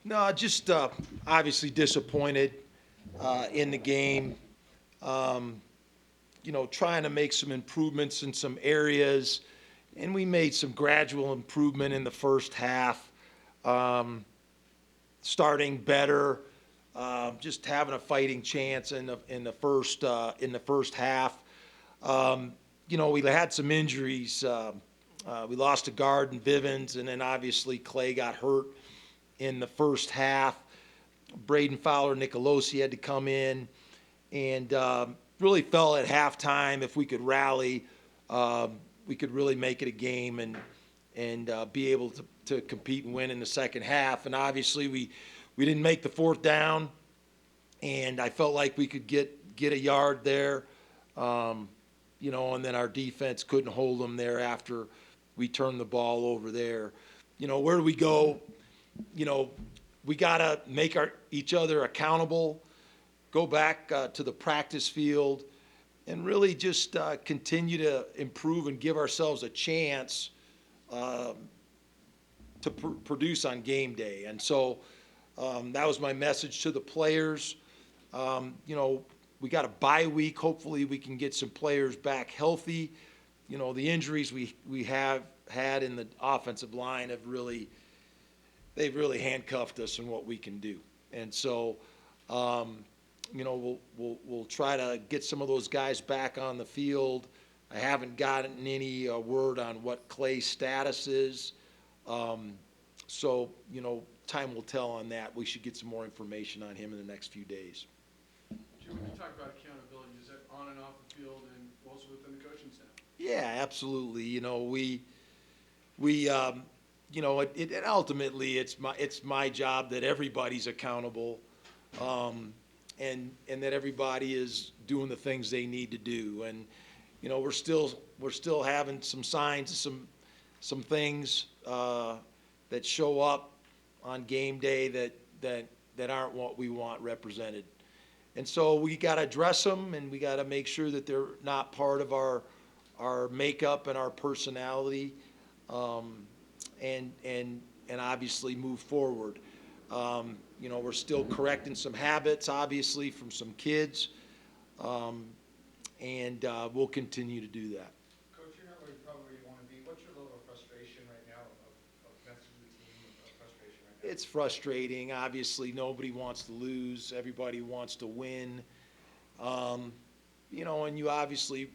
No, just obviously disappointed in the game. Um, Trying to make some improvements in some areas, and we made some gradual improvement in the first half. Um, Starting better, just having a fighting chance in the first half. Um, we had some injuries. We lost a guard in Vivens, and then obviously Clay got hurt in the first half. Braden Fowler, Nicolosi had to come in, and really felt at halftime if we could rally, we could really make it a game and be able to compete and win in the second half. And obviously we didn't make the fourth down, and I felt like we could get a yard there, and then our defense couldn't hold them there after we turned the ball over there. Where do we go? We got to make each other accountable, go back to the practice field, and really just continue to improve and give ourselves a chance to produce on game day. And so that was my message to the players. We got a bye week. Hopefully we can get some players back healthy. The injuries we have had in the offensive line they've really handcuffed us in what we can do. And so, we'll try to get some of those guys back on the field. I haven't gotten any word on what Clay's status is. So, time will tell on that. We should get some more information on him in the next few days. Jim, when you talk about accountability, is that on and off the field and also within the coaching staff? Yeah, absolutely. And ultimately it's my job that everybody's accountable, and that everybody is doing the things they need to do. And we're still having some signs of some things that show up on game day that aren't what we want represented. And so we got to address them, and we got to make sure that they're not part of our makeup and our personality, and obviously move forward. We're still correcting some habits, obviously, from some kids, and we'll continue to do that. Coach, you're not where you probably want to be. What's your level of frustration right now, of message to the team, of frustration right now? It's frustrating. Obviously, nobody wants to lose. Everybody wants to win. And you obviously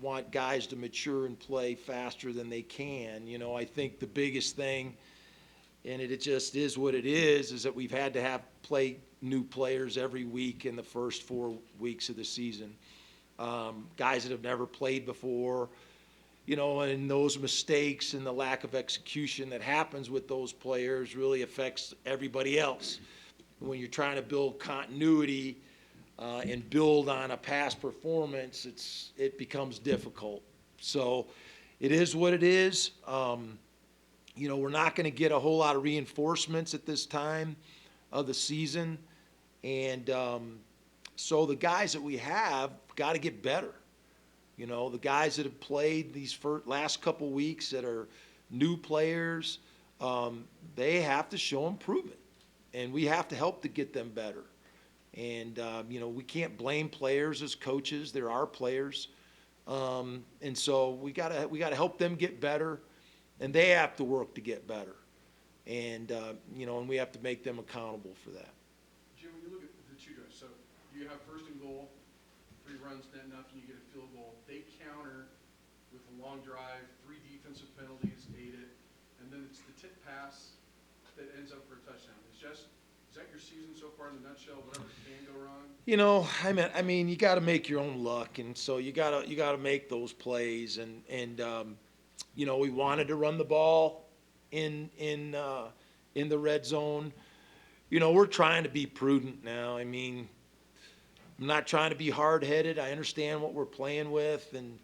want guys to mature and play faster than they can. I think the biggest thing, and it just is what it is that we've had to play new players every week in the first 4 weeks of the season. Guys that have never played before, and those mistakes and the lack of execution that happens with those players really affects everybody else. When you're trying to build continuity and build on a past performance, it becomes difficult. So it is what it is. We're not going to get a whole lot of reinforcements at this time of the season. And so the guys that we have got to get better. The guys that have played these last couple weeks that are new players, they have to show improvement. And we have to help to get them better. And, we can't blame players as coaches. They're our players. And so we gotta help them get better, and they have to work to get better. And, and we have to make them accountable for that. Jim, when you look at the two drives, so you have first and goal, 3 runs, net nothing, you get a field goal. They counter with a long drive, 3 defensive penalties, 8 it, and then it's the tip pass that ends up for a touchdown. Is that your season so far in a nutshell? Whatever can go wrong? I mean, you got to make your own luck, and so you got to make those plays. And we wanted to run the ball in the red zone. We're trying to be prudent now. I mean, I'm not trying to be hard-headed. I understand what we're playing with, and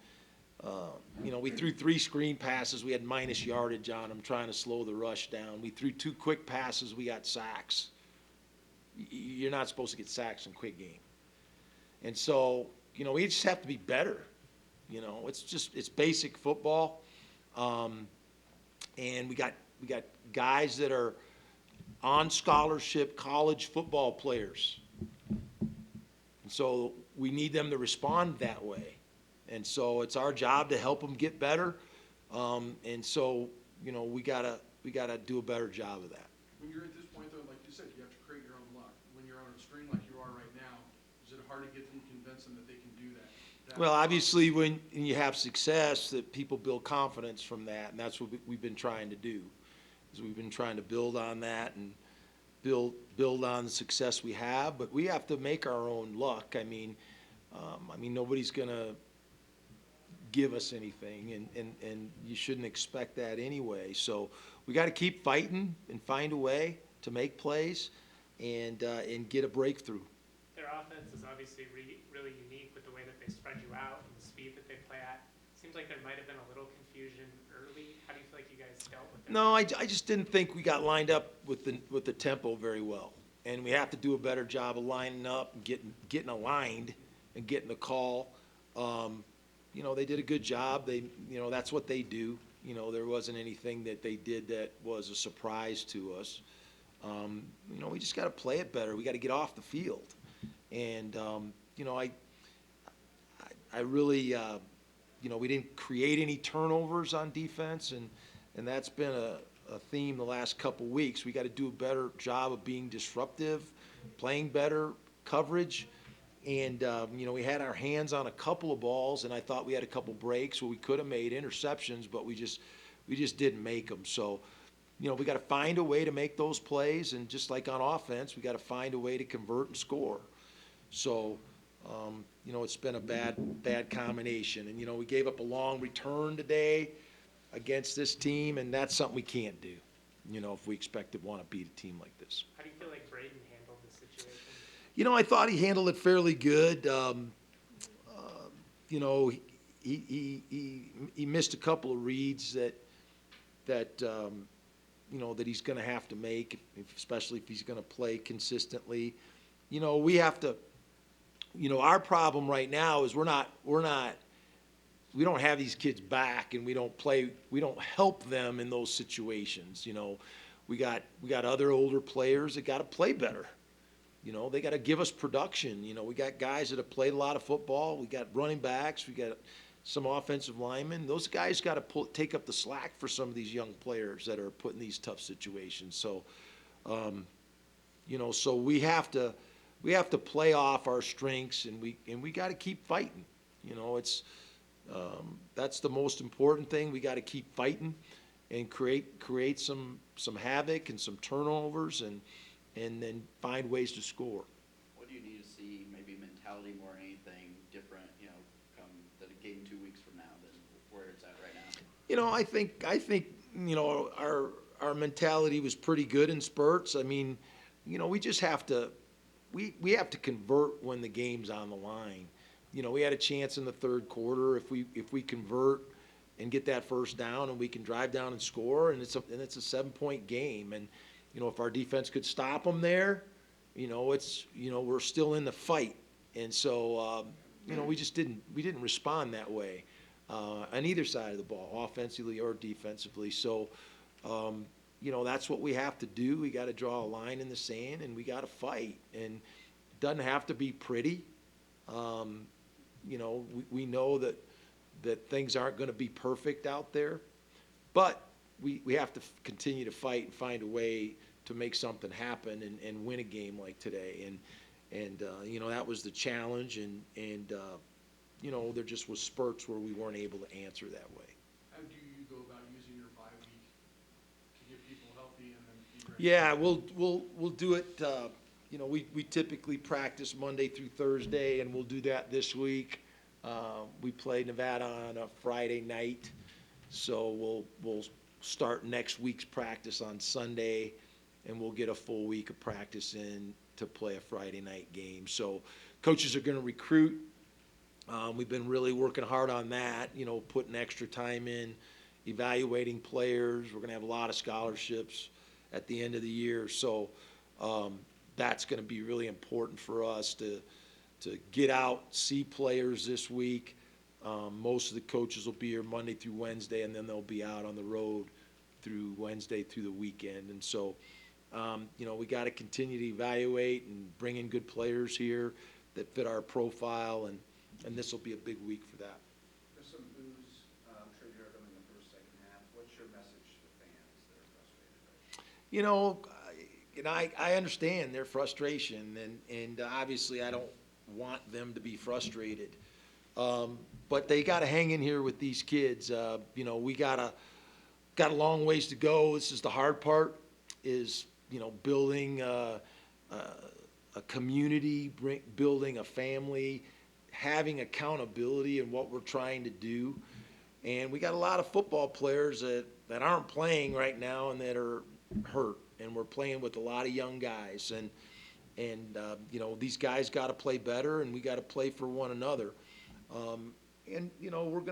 we threw 3 screen passes. We had minus yardage on them, trying to slow the rush down. We threw 2 quick passes. We got sacks. You're not supposed to get sacks in a quick game. And so, we just have to be better. It's basic football. And we got guys that are on scholarship college football players. And so we need them to respond that way. And so it's our job to help them get better. And so, we gotta do a better job of that. When you're at this point though, like you said, you have to create your own luck. When you're on a string like you are right now, is it hard to get them, convince them that they can do that? Well, obviously, when you have success, that people build confidence from that, and that's what we've been trying to do. Is we've been trying to build on that and build on the success we have, but we have to make our own luck. I mean, nobody's gonna give us anything, and you shouldn't expect that anyway. So we got to keep fighting and find a way to make plays and get a breakthrough. Their offense is obviously really unique with the way that they spread you out and the speed that they play at. Seems like there might have been a little confusion early. How do you feel like you guys dealt with that? No, I just didn't think we got lined up with the tempo very well, and we have to do a better job of lining up and getting aligned and getting the call. They did a good job. That's what they do. There wasn't anything that they did that was a surprise to us. We just got to play it better. We got to get off the field. And, I really, we didn't create any turnovers on defense, and that's been a theme the last couple weeks. We got to do a better job of being disruptive, playing better coverage. And, we had our hands on a couple of balls, and I thought we had a couple breaks where we could have made interceptions, but we just didn't make them. So, we got to find a way to make those plays, and just like on offense, we got to find a way to convert and score. So, it's been a bad combination. And, we gave up a long return today against this team, and that's something we can't do, if we expect to want to beat a team like this. How do you feel like Braden handled the situation? I thought he handled it fairly good. He missed a couple of reads that he's going to have to make, especially if he's going to play consistently. We have to. Our problem right now is we don't have these kids back, and we don't help them in those situations. We got other older players that got to play better. They got to give us production. We got guys that have played a lot of football. We got running backs. We got some offensive linemen. Those guys got to take up the slack for some of these young players that are put in these tough situations. So, so we have to play off our strengths, and we got to keep fighting. That's the most important thing. We got to keep fighting and create some havoc and some turnovers, and then find ways to score. What do you need to see, maybe mentality more than anything different, come the game 2 weeks from now than where it's at right now? I think our mentality was pretty good in spurts. I mean, we just have to we have to convert when the game's on the line. We had a chance in the third quarter if we convert and get that first down, and we can drive down and score, and it's a 7-point game. And if our defense could stop them there, we're still in the fight. And so, we didn't respond that way on either side of the ball, offensively or defensively. So, that's what we have to do. We got to draw a line in the sand, and we got to fight. And it doesn't have to be pretty. We know that things aren't going to be perfect out there, but we have to continue to fight and find a way to make something happen and win a game like today. And that was the challenge. And there just was spurts where we weren't able to answer that way. How do you go about using your bye week to get people healthy and then be ready? Yeah, we'll do it. We typically practice Monday through Thursday, and we'll do that this week. We play Nevada on a Friday night, so we'll start next week's practice on Sunday, and we'll get a full week of practice in to play a Friday night game. So coaches are going to recruit. We've been really working hard on that, putting extra time in, evaluating players. We're going to have a lot of scholarships at the end of the year. So that's going to be really important for us to get out, see players this week. Most of the coaches will be here Monday through Wednesday, and then they'll be out on the road through Wednesday through the weekend. And so You know, we got to continue to evaluate and bring in good players here that fit our profile, and this will be a big week for that. There's some boos, I'm sure you heard them in the first, second half. What's your message to the fans that are frustrated right now? I understand their frustration, and obviously I don't want them to be frustrated. But they got to hang in here with these kids. You know, we got a long ways to go. This is the hard part, is, you know, building a community, building a family, having accountability in what we're trying to do. And we got a lot of football players that aren't playing right now and that are hurt. And we're playing with a lot of young guys. And you know, these guys got to play better, and we got to play for one another. And you know,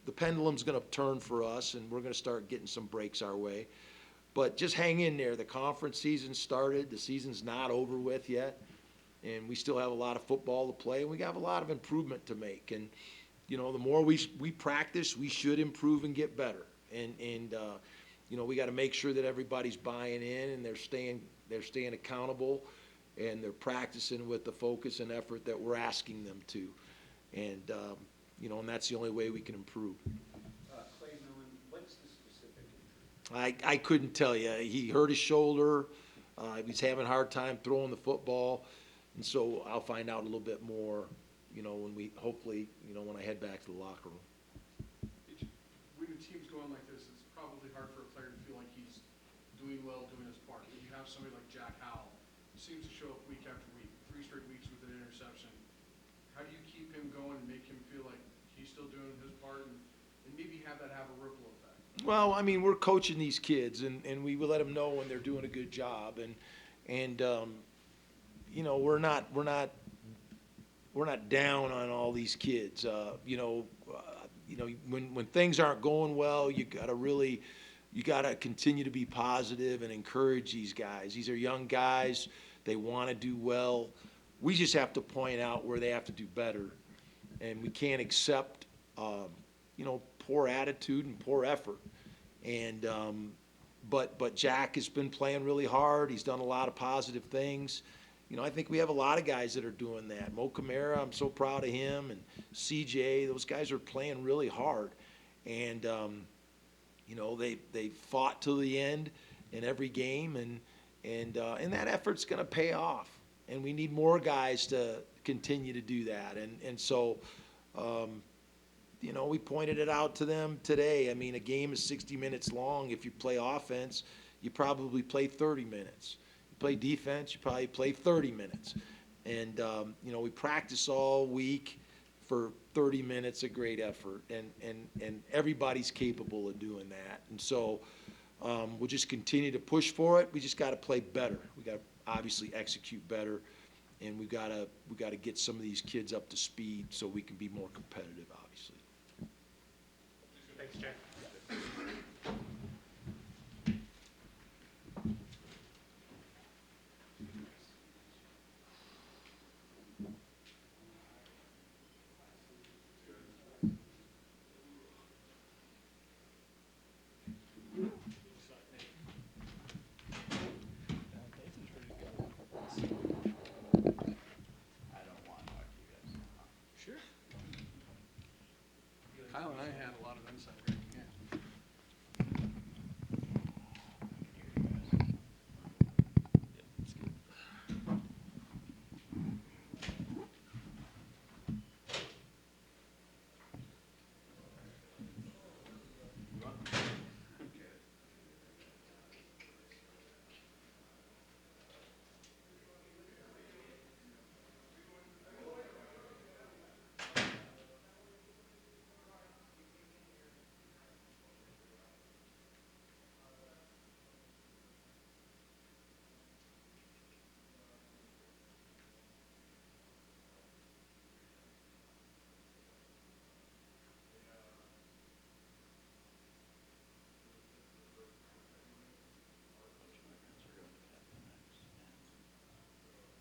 the pendulum's gonna turn for us, and we're gonna start getting some breaks our way. But just hang in there. The conference season started. The season's not over with yet, and we still have a lot of football to play, and we have a lot of improvement to make. And you know, the more we practice, we should improve and get better. And you know, we got to make sure that everybody's buying in and they're staying accountable, and they're practicing with the focus and effort that we're asking them to. And you know, and that's the only way we can improve. Clay Millen, what's the specific injury? I couldn't tell you. He hurt his shoulder. He's having a hard time throwing the football, and so I'll find out a little bit more, you know, when when I head back to the locker room. When a team's going like this, it's probably hard for a player to feel like he's doing well, doing his part. When you have somebody like Jack Howell, who seems to show up week after week, 3 straight weeks with an interception, how do you keep him going and make him feel like he's still doing his part, and maybe have that have a ripple effect? Well, I mean, we're coaching these kids, and we will let them know when they're doing a good job, and you know, we're not down on all these kids. You know, when things aren't going well, you gotta continue to be positive and encourage these guys. These are young guys. They want to do well. We just have to point out where they have to do better, and we can't accept, you know, poor attitude and poor effort. And but Jack has been playing really hard. He's done a lot of positive things. You know, I think we have a lot of guys that are doing that. Mo Camara, I'm so proud of him, and CJ. Those guys are playing really hard, and you know, they fought till the end in every game, and that effort's going to pay off. And we need more guys to continue to do that. And so, you know, we pointed it out to them today. I mean, a game is 60 minutes long. If you play offense, you probably play 30 minutes. You play defense, you probably play 30 minutes. And, you know, we practice all week for 30 minutes of great effort. And everybody's capable of doing that. And so we'll just continue to push for it. We just got to play better. We got to obviously execute better. And we got to get some of these kids up to speed so we can be more competitive, obviously. Thanks, Jack. I don't want to talk to you guys. Sure. Kyle and I had a lot of insight right here.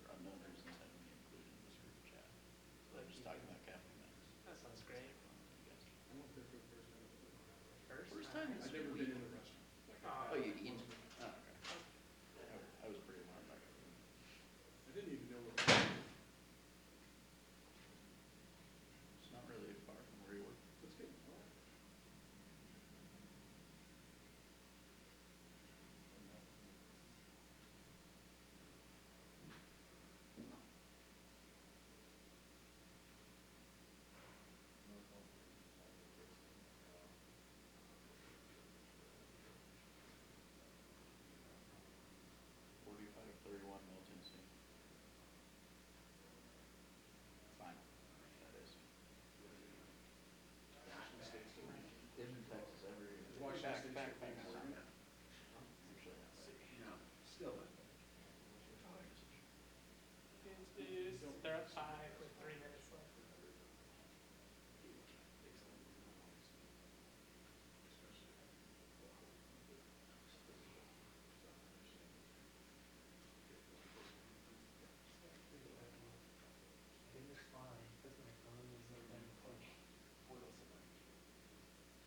For unknown reasons, having me included in this group chat. So they're just talking about Captain Max. That sounds great. I went there for the first time. First First time I've this never week.